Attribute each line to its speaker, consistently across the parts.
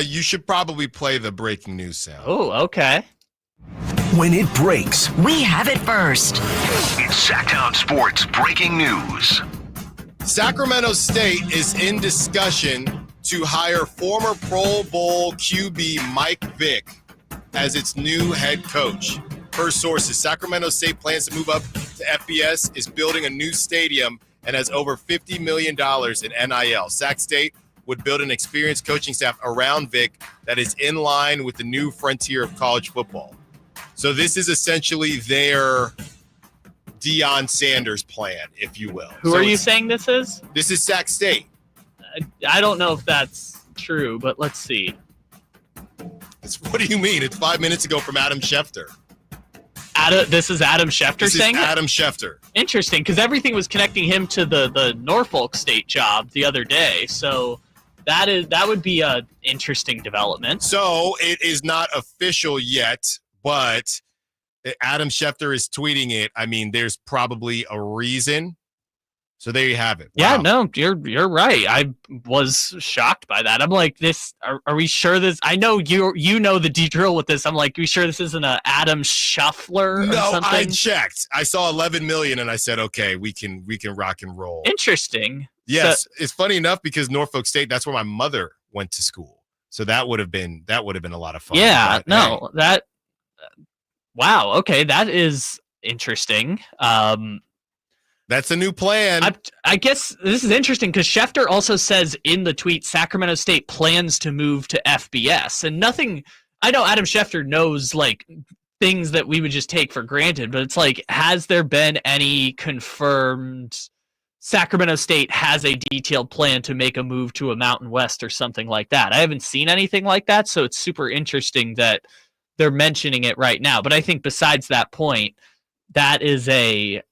Speaker 1: You should probably play the breaking news sound.
Speaker 2: Oh, okay.
Speaker 3: When it breaks,
Speaker 4: we have it first.
Speaker 3: It's Sactown Sports Breaking News.
Speaker 1: Sacramento State is in discussion to hire former Pro Bowl QB Mike Vick as its new head coach. Per sources, Sacramento State plans to move up to FBS, is building a new stadium, and has over $50 million in NIL. Sac State would build an experienced coaching staff around Vick that is in line with the new frontier of college football. So this is essentially their Deion Sanders plan, if you will.
Speaker 2: Who are you saying this is?
Speaker 1: This is Sac State.
Speaker 2: I don't know if that's true, but let's see.
Speaker 1: What do you mean? It's 5 minutes ago from Adam Schefter.
Speaker 2: This is Adam Schefter saying it?
Speaker 1: Adam Schefter.
Speaker 2: Interesting, because everything was connecting him to the Norfolk State job the other day. So that would be an interesting development.
Speaker 1: So it is not official yet, but Adam Schefter is tweeting it. I mean, there's probably a reason. So there you have it. Wow.
Speaker 2: Yeah, no, you're right. I was shocked by that. I'm like, this. Are we sure this? I know you know the drill with this. I'm like, are we sure this isn't a Adam Shuffler or something?
Speaker 1: No, I checked. I saw 11 million, and I said, okay, we can rock and roll.
Speaker 2: Interesting.
Speaker 1: Yes, it's funny enough because Norfolk State. That's where my mother went to school. So that would have been a lot of fun.
Speaker 2: Yeah,
Speaker 1: but,
Speaker 2: no, that. Wow. Okay, that is interesting.
Speaker 1: That's a new plan.
Speaker 2: I guess this is interesting because Schefter also says in the tweet, Sacramento State plans to move to FBS. And nothing, I know Adam Schefter knows like things that we would just take for granted, but it's like, has there been any confirmed Sacramento State has a detailed plan to make a move to a Mountain West or something like that? I haven't seen anything like that, so it's super interesting that they're mentioning it right now. But I think besides that point, that is a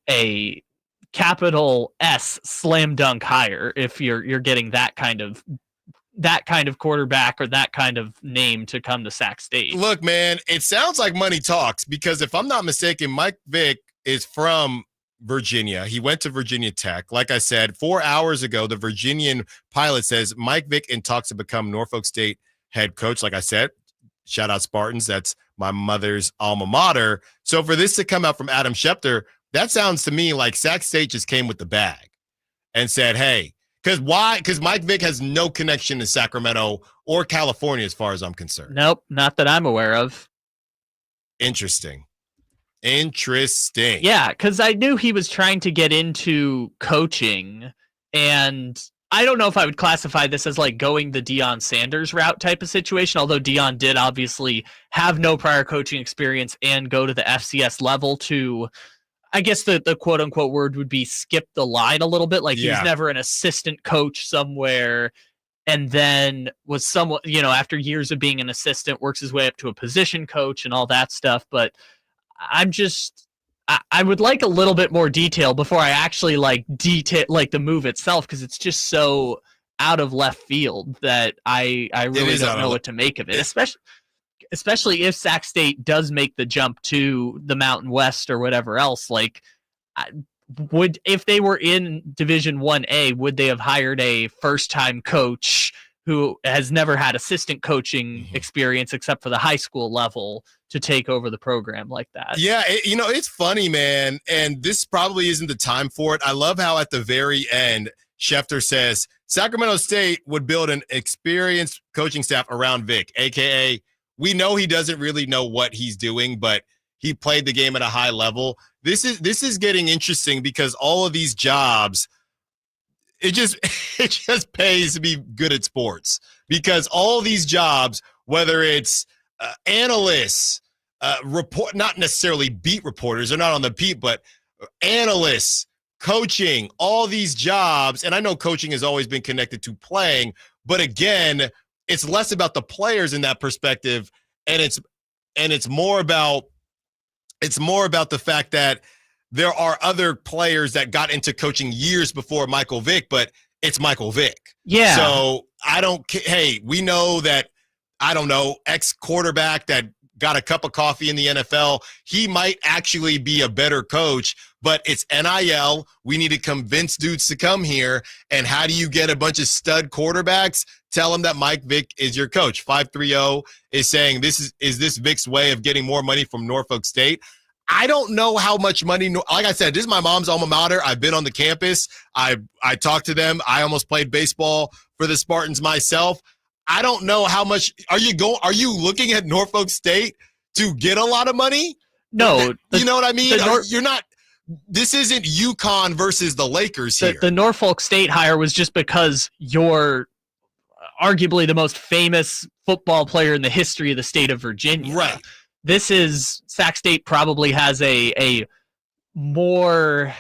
Speaker 2: capital S slam dunk hire if you're getting that kind of quarterback or that kind of name to come to Sac State.
Speaker 1: Look, man, it sounds like money talks because if I'm not mistaken, Mike Vick is from Virginia. He went to Virginia Tech. Like I said, 4 hours ago, the Virginian Pilot says Mike Vick in talks to become Norfolk State head coach. Like I said, shout out Spartans. That's my mother's alma mater. So for this to come out from Adam Schefter, that sounds to me like Sac State just came with the bag and said, hey, because why? Because Mike Vick has no connection to Sacramento or California as far as I'm concerned.
Speaker 2: Nope, not that I'm aware of.
Speaker 1: Interesting.
Speaker 2: Yeah, because I knew he was trying to get into coaching, and I don't know if I would classify this as like going the Deion Sanders route type of situation, although Deion did obviously have no prior coaching experience and go to the FCS level to, I guess the quote unquote word would be skip the line a little bit. Like he's never an assistant coach somewhere and then was somewhat, after years of being an assistant, works his way up to a position coach and all that stuff. But I would like a little bit more detail before I actually detail the move itself, because it's just so out of left field that I really don't know what to make of it, especially if Sac State does make the jump to the Mountain West or whatever else. If they were in Division 1A, would they have hired a first-time coach who has never had assistant coaching experience except for the high school level to take over the program like that?
Speaker 1: Yeah, it's funny, man, and this probably isn't the time for it. I love how at the very end, Schefter says, Sacramento State would build an experienced coaching staff around Vick, a.k.a. we know he doesn't really know what he's doing, but he played the game at a high level. This is getting interesting because all of these jobs, it just pays to be good at sports, because all these jobs, whether it's analysts, not necessarily beat reporters, they're not on the beat, but analysts, coaching, all these jobs. And I know coaching has always been connected to playing, but again, it's less about the players in that perspective. And it's more about the fact that there are other players that got into coaching years before Michael Vick, but it's Michael Vick.
Speaker 2: Yeah.
Speaker 1: So we know that, I don't know, ex-quarterback that got a cup of coffee in the NFL, he might actually be a better coach, but it's NIL. We need to convince dudes to come here. And how do you get a bunch of stud quarterbacks? tell him that Mike Vick is your coach. 530 is saying is this Vick's way of getting more money from Norfolk State? I don't know how much money. Like I said, this is my mom's alma mater. I've been on the campus. I talked to them. I almost played baseball for the Spartans myself. I don't know how much. Are you looking at Norfolk State to get a lot of money?
Speaker 2: No.
Speaker 1: You know what I mean? You're not. This isn't UConn versus the Lakers here.
Speaker 2: The Norfolk State hire was just because you're arguably the most famous football player in the history of the state of Virginia.
Speaker 1: Right.
Speaker 2: This is Sac State probably has a more,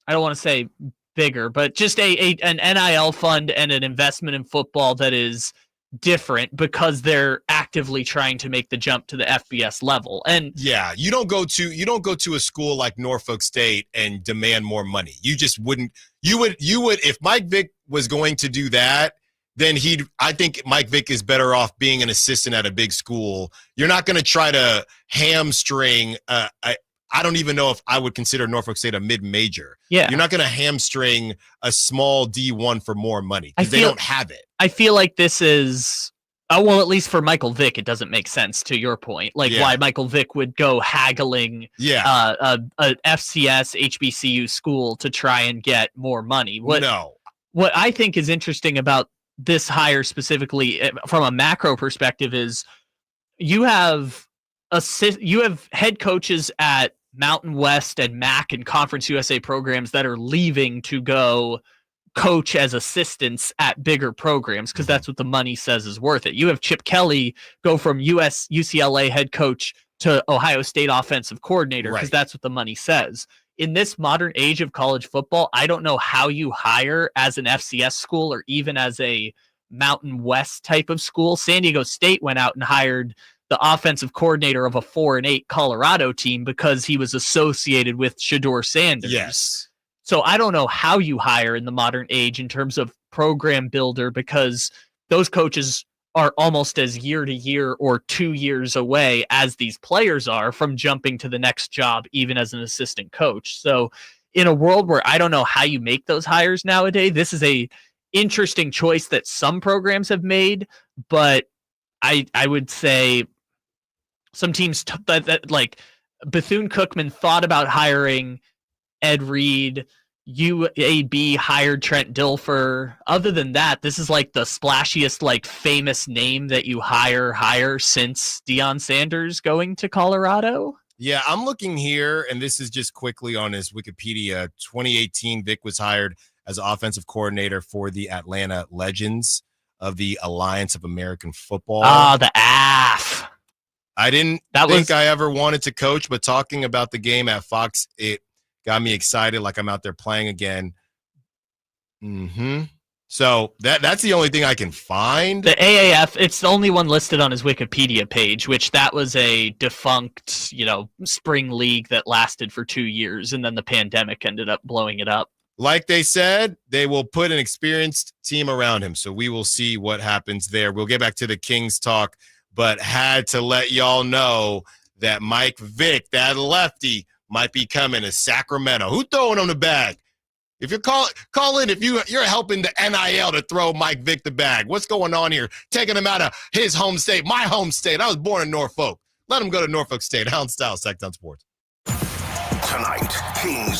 Speaker 2: I don't want to say bigger, but just an NIL fund and an investment in football that is different because they're actively trying to make the jump to the FBS level. And
Speaker 1: yeah, you don't go to a school like Norfolk State and demand more money. You just wouldn't. You would if Mike Vick was going to do that, then I think Mike Vick is better off being an assistant at a big school. You're not going to try to hamstring. I don't even know if I would consider Norfolk State a mid-major.
Speaker 2: Yeah.
Speaker 1: You're not going to hamstring a small D1 for more money because they don't have it.
Speaker 2: I feel like this is, well, at least for Michael Vick, it doesn't make sense to your point. Like why Michael Vick would go haggling a FCS, HBCU school to try and get more money. What I think is interesting about this hire specifically from a macro perspective is you have head coaches at Mountain West and MAC and Conference USA programs that are leaving to go coach as assistants at bigger programs because that's what the money says is worth it. You have Chip Kelly go from UCLA head coach to Ohio State offensive coordinator because that's what the money says. In this modern age of college football, I don't know how you hire as an FCS school or even as a Mountain West type of school. San Diego State went out and hired the offensive coordinator of a 4-8 Colorado team because he was associated with Shedeur Sanders.
Speaker 1: Yes.
Speaker 2: So I don't know how you hire in the modern age in terms of program builder because those coaches are almost as year to year or 2 years away as these players are from jumping to the next job, even as an assistant coach. So in a world where I don't know how you make those hires nowadays, this is a interesting choice that some programs have made, but I would say some teams that like Bethune-Cookman thought about hiring Ed Reed. UAB hired Trent Dilfer. Other than that, this is like the splashiest, like famous name that you hire since Deion Sanders going to Colorado.
Speaker 1: Yeah, I'm looking here, and this is just quickly on his Wikipedia. 2018, Vick was hired as offensive coordinator for the Atlanta Legends of the Alliance of American Football.
Speaker 2: Ah, the AF.
Speaker 1: I didn't think I ever wanted to coach, but talking about the game at Fox, it got me excited like I'm out there playing again. So that's the only thing I can find.
Speaker 2: The AAF, it's the only one listed on his Wikipedia page, which that was a defunct, spring league that lasted for 2 years, and then the pandemic ended up blowing it up.
Speaker 1: Like they said, they will put an experienced team around him, so we will see what happens there. We'll get back to the Kings talk, but had to let y'all know that Mike Vick, that lefty, might be coming to Sacramento. Who throwing him the bag? If you're call in, if you're helping the NIL to throw Mike Vick the bag. What's going on here? Taking him out of his home state, my home state. I was born in Norfolk. Let him go to Norfolk State. Allen Stiles, Sactown Sports.
Speaker 3: Tonight, Kings